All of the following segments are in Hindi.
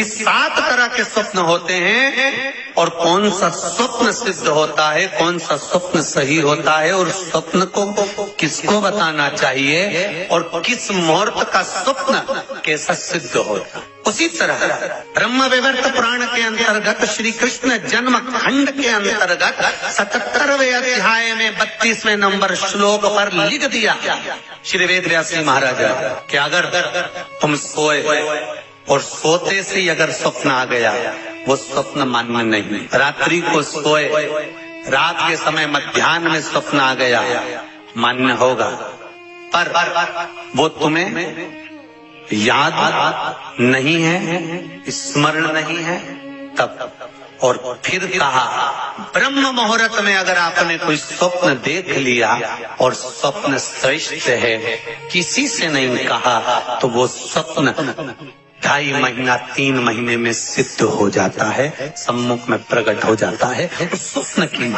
कि 7 तरह के स्वप्न होते हैं और कौन सा स्वप्न सिद्ध होता है, कौन सा स्वप्न सही होता है और स्वप्न को किसको बताना चाहिए और किस मुहूर्त का स्वप्न कैसा सिद्ध होता है। उसी तरह ब्रह्म वैवर्त पुराण के अंतर्गत श्री कृष्ण जन्म खंड के अंतर्गत 77वें अध्याय में 32वें नंबर श्लोक पर लिख दिया श्री वेद व्यास जी महाराज कि अगर तुम सोए और सोते से ही अगर स्वप्न आ गया वो स्वप्न मान्य नहीं। रात्रि को सोए, रात के समय मध्याह्न में स्वप्न आ गया मान्य होगा, पर वो तुम्हें याद नहीं है, स्मरण नहीं है तब। और फिर कहा ब्रह्म मुहूर्त में अगर आपने कोई स्वप्न देख लिया और स्वप्न श्रेष्ठ है, किसी से नहीं कहा, तो वो स्वप्न 2.5 महीना 3 महीने में सिद्ध हो जाता है, सम्मुख में प्रकट हो जाता है। स्वप्न की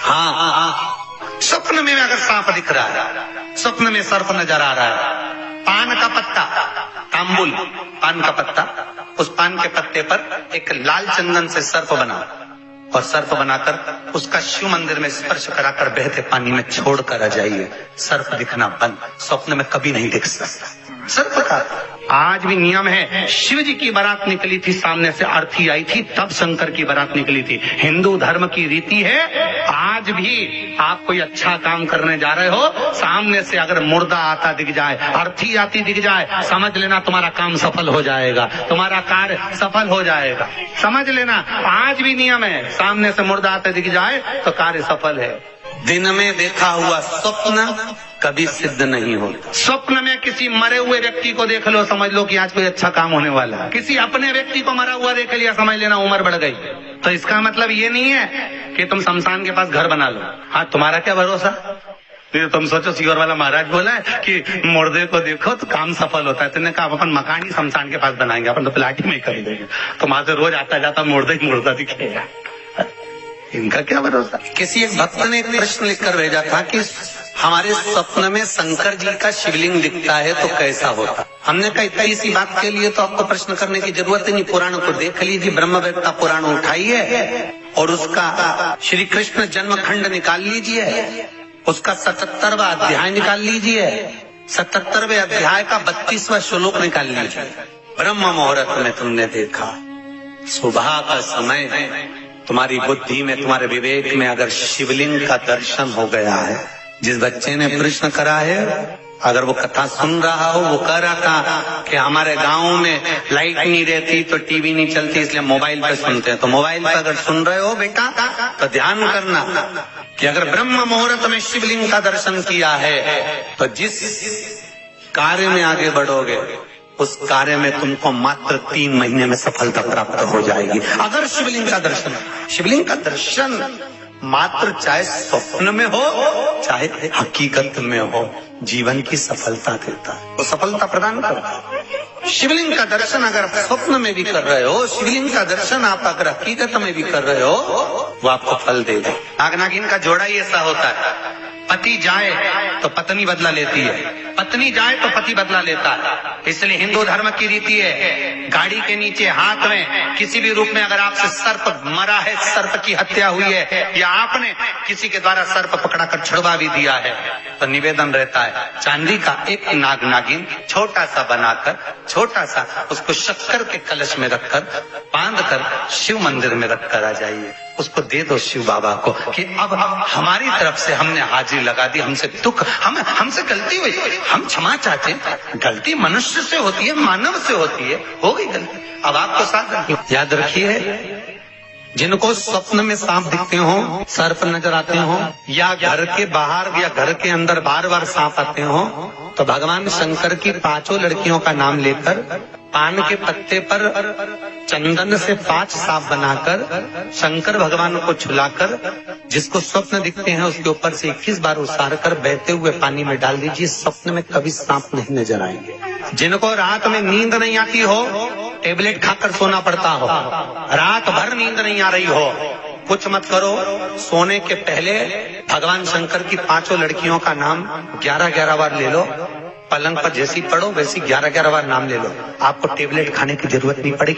हाँ, स्वप्न में अगर सांप दिख रहा है, स्वप्न में सर्प नजर आ रहा है, पान का पत्ता, तांबुल पान का पत्ता, उस पान के पत्ते पर एक लाल चंदन से सर्प बना और सर्प बनाकर उसका शिव मंदिर में स्पर्श कराकर बहते पानी में छोड़कर आ जाइए, सर्प दिखना बंद। स्वप्न में कभी नहीं दिख सकता सर्प का। आज भी नियम है, शिव जी की बारात निकली थी, सामने से अर्थी आई थी, तब शंकर की बारात निकली थी। हिंदू धर्म की रीति है, आज भी आप कोई अच्छा काम करने जा रहे हो, सामने से अगर मुर्दा आता दिख जाए, अर्थी आती दिख जाए, समझ लेना तुम्हारा काम सफल हो जाएगा, तुम्हारा कार्य सफल हो जाएगा, समझ लेना। आज भी नियम है, सामने से मुर्दा आते दिख जाए तो कार्य सफल है। दिन में देखा हुआ स्वप्न कभी सिद्ध नहीं होता। स्वप्न में किसी मरे हुए व्यक्ति को देख लो, समझ लो कि आज कोई अच्छा काम होने वाला है। किसी अपने व्यक्ति को मरा हुआ देख लिया, समझ लेना उम्र बढ़ गई। तो इसका मतलब ये नहीं है कि तुम शमशान के पास घर बना लो। हाँ, तुम्हारा क्या भरोसा, तुम सोचो सीवर वाला महाराज बोला है कि मुर्दे को देखो तो काम सफल होता है, तुमने कहा अपन मकान ही शमशान के पास बनाएंगे, अपन तो प्लाट ही में कर देंगे, तो वहां से रोज आता जाता मुर्दा ही मुर्दा दिखेगा। इनका क्या भरोसा। किसी एक भक्त ने एक प्रश्न लिखकर भेजा था कि हमारे स्वप्न में शंकर जी का शिवलिंग दिखता है तो कैसा होता। हमने कहा इतनी सी बात के लिए तो आपको प्रश्न करने की जरूरत ही नहीं, पुराण को देख लीजिए, ब्रह्म वैवर्त का पुराण उठाइए और उसका श्री कृष्ण जन्म खंड निकाल लीजिए, उसका 77वां अध्याय निकाल लीजिए, 77वें अध्याय का 32वां श्लोक निकाल लीजिए। ब्रह्म मुहूर्त में तुमने देखा, सुबह का समय, तुम्हारी बुद्धि में, तुम्हारे विवेक में अगर शिवलिंग का दर्शन हो गया है। जिस बच्चे ने प्रश्न करा है, अगर वो कथा सुन रहा हो, वो कह रहा था कि हमारे गांव में लाइट नहीं रहती तो टीवी नहीं चलती, इसलिए मोबाइल पे सुनते हैं। तो मोबाइल पे अगर सुन रहे हो बेटा तो ध्यान करना कि अगर ब्रह्म मुहूर्त में शिवलिंग का दर्शन किया है तो जिस कार्य में आगे बढ़ोगे उस कार्य में तुमको मात्र 3 महीने में सफलता प्राप्त हो जाएगी। अगर शिवलिंग का दर्शन, शिवलिंग का दर्शन मात्र चाहे स्वप्न में हो चाहे हकीकत में हो, जीवन की सफलता देता है, वो सफलता प्रदान करता है। शिवलिंग का दर्शन अगर आप स्वप्न में भी कर रहे हो, शिवलिंग का दर्शन आप अगर हकीकत में भी कर रहे हो, वो आपको फल देगा। नाग नागिन का जोड़ा ही ऐसा होता है, पति जाए तो पत्नी बदला लेती है, पत्नी जाए तो पति बदला लेता है। इसलिए हिंदू धर्म की रीति है, गाड़ी के नीचे हाथ में किसी भी रूप में अगर आपसे सर्प मरा है, सर्प की हत्या हुई है, या आपने किसी के द्वारा सर्प पकड़ा कर छुड़वा भी दिया है, तो निवेदन रहता है चांदी का एक नाग नागिन छोटा सा बनाकर, छोटा सा उसको शक्कर के कलश में रखकर बांध कर शिव मंदिर में रखकर आ जाइए, उसको दे दो शिव बाबा को कि अब हमारी तरफ से हमने हाजिरी लगा दी, हमसे दुख, हमसे गलती हुई, हम क्षमा चाहते हैं। गलती मनुष्य से होती है, मानव से होती है, हो गई गलती, अब आपको साथ याद रखिए। जिनको स्वप्न में सांप दिखते हो, सर्प नजर आते हो, या घर के बाहर या घर के अंदर बार बार सांप आते हो, तो भगवान शंकर की 5 लड़कियों का नाम लेकर पान के पत्ते पर चंदन से 5 सांप बनाकर शंकर भगवान को छुलाकर, जिसको स्वप्न दिखते हैं उसके ऊपर से 21 बार उसार कर बहते हुए पानी में डाल दीजिए, स्वप्न में कभी सांप नहीं नजर आएंगे। जिनको रात में नींद नहीं आती हो, टेबलेट खाकर सोना पड़ता हो, रात भर नींद नहीं आ रही हो, कुछ मत करो, सोने के पहले भगवान शंकर की 5 लड़कियों का नाम 11-11 बार ले लो, पलंग पर जैसी पढ़ो वैसी 11-11 बार नाम ले लो, आपको टेबलेट खाने की जरूरत नहीं पड़ेगी।